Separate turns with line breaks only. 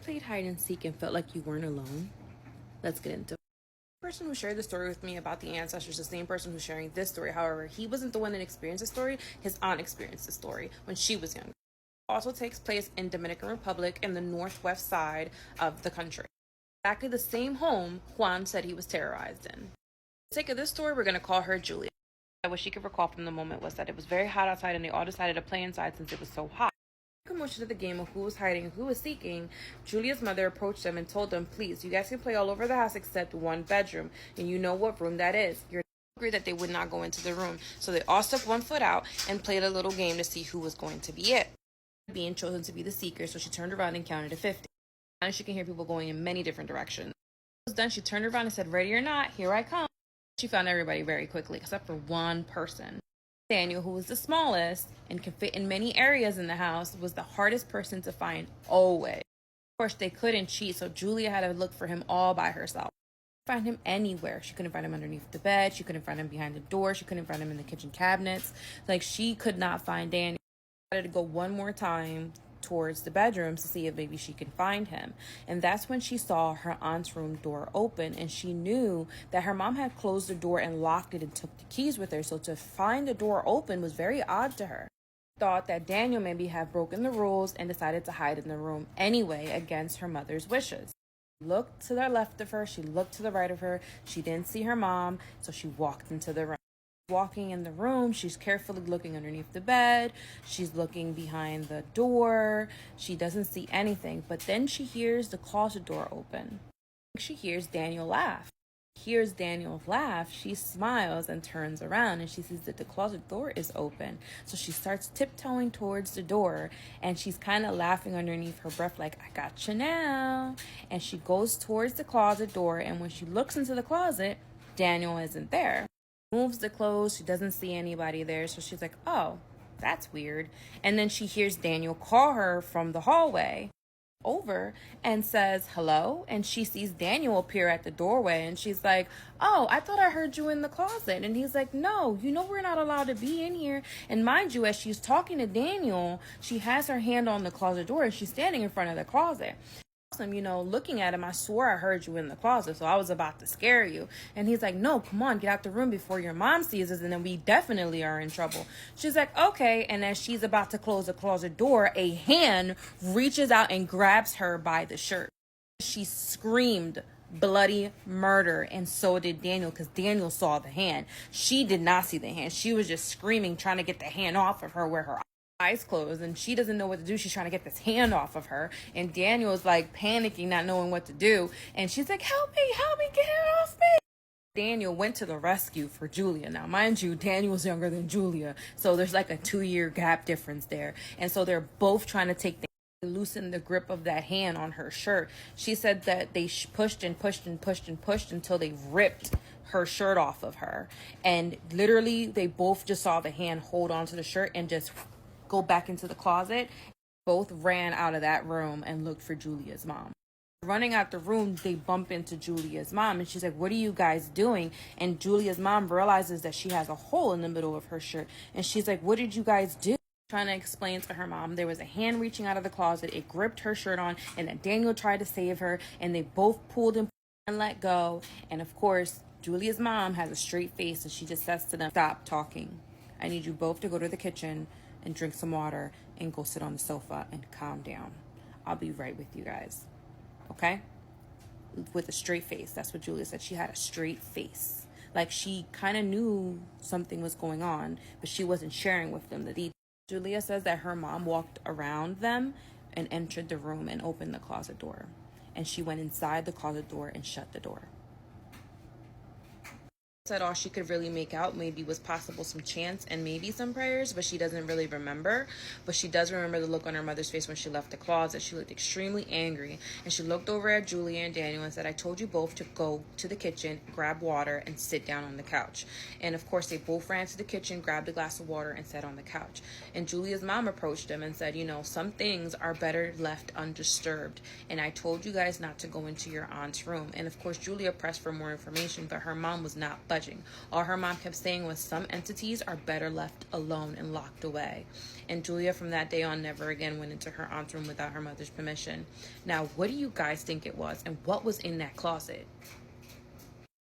Played hide and seek and felt like you weren't alone? Let's get into it. The person who shared the story with me about the ancestors, the same person who's sharing this story. However, he wasn't the one that experienced the story. His aunt experienced the story when she was young. It also takes place in Dominican Republic in the northwest side of the country. Exactly the same home Juan said he was terrorized in. For the sake of this story, we're going to call her Julia. What she could recall from the moment was that it was very hot outside and they all decided to play inside since it was so hot. Commotion of the game of who was hiding and who was seeking, Julia's mother approached them and told them, please, you guys can play all over the house except one bedroom, and you know what room that is. You're angry that they would not go into the room, so they all stuck one foot out and played a little game to see who was going to be it. Being chosen to be the seeker, so she turned around and counted to 50. And she can hear people going in many different directions. When it was done, she turned around and said, ready or not, here I come. She found everybody very quickly, except for one person. Daniel, who was the smallest and could fit in many areas in the house, was the hardest person to find always. Of course, they couldn't cheat, so Julia had to look for him all by herself. She couldn't find him anywhere. She couldn't find him underneath the bed. She couldn't find him behind the door. She couldn't find him in the kitchen cabinets. Like, she could not find Daniel. She had to go one more time towards the bedrooms to see if maybe she could find him. And that's when she saw her aunt's room door open, and she knew that her mom had closed the door and locked it and took the keys with her. So to find the door open was very odd to her. She thought that Daniel maybe had broken the rules and decided to hide in the room anyway against her mother's wishes. She looked to the left of her, she looked to the right of her. She didn't see her mom, so she walked into the room. Walking in the room, she's carefully looking underneath the bed. She's looking behind the door. She doesn't see anything, but then she hears the closet door open. She hears Daniel laugh. Hears Daniel laugh, she smiles and turns around and she sees that the closet door is open. So she starts tiptoeing towards the door and she's kind of laughing underneath her breath like, I got you now. And she goes towards the closet door, and when she looks into the closet, Daniel isn't there. Moves the clothes, she doesn't see anybody there, so she's like, oh, that's weird. And then she hears Daniel call her from the hallway over and says hello, and she sees Daniel appear at the doorway, and she's like, oh, I thought I heard you in the closet. And he's like, no, you know we're not allowed to be in here. And mind you, as she's talking to Daniel, she has her hand on the closet door and she's standing in front of the closet. Looking at him, I swore I heard you in the closet, so I was about to scare you. And he's like, no, come on, get out the room before your mom sees us, and then we definitely are in trouble. She's like, okay. And as she's about to close the closet door, a hand reaches out and grabs her by the shirt. She screamed bloody murder, and so did Daniel, because Daniel saw the hand. She did not see the hand. She was just screaming, trying to get the hand off of her where her eyes closed, and she doesn't know what to do. She's trying to get this hand off of her, and Daniel is like panicking, not knowing what to do, and she's like, help me, get it off me. Daniel went to the rescue for Julia. Now, mind you, Daniel's younger than Julia, so there's like a 2-year gap difference there, and so they're both trying to loosen the grip of that hand on her shirt. She said that they pushed and pushed and pushed and pushed until they ripped her shirt off of her, and literally they both just saw the hand hold onto the shirt and just go back into the closet. Both ran out of that room and looked for Julia's mom. Running out the room, they bump into Julia's mom, and she's like, what are you guys doing? And Julia's mom realizes that she has a hole in the middle of her shirt, and she's like, what did you guys do? Trying to explain to her mom there was a hand reaching out of the closet, it gripped her shirt on, and that Daniel tried to save her, and they both pulled and let go. And of course, Julia's mom has a straight face, and she just says to them, stop talking. I need you both to go to the kitchen and drink some water and go sit on the sofa and calm down. I'll be right with you guys. Okay? With a straight face. That's what Julia said. She had a straight face. Like, she kind of knew something was going on, but she wasn't sharing with them the details. Julia says that her mom walked around them and entered the room and opened the closet door. And she went inside the closet door and shut the door. Said all she could really make out maybe was possible some chants and maybe some prayers, but she doesn't really remember. But she does remember the look on her mother's face when she left the closet. She looked extremely angry, and she looked over at Julia and Daniel and said, I told you both to go to the kitchen, grab water, and sit down on the couch. And of course, they both ran to the kitchen, grabbed a glass of water, and sat on the couch. And Julia's mom approached them and said, some things are better left undisturbed, and I told you guys not to go into your aunt's room. And of course, Julia pressed for more information, but her mom was not budging. budging. All her mom kept saying was some entities are better left alone and locked away. And Julia from that day on never again went into her aunt's room without her mother's permission. Now, what do you guys think it was, and what was in that closet?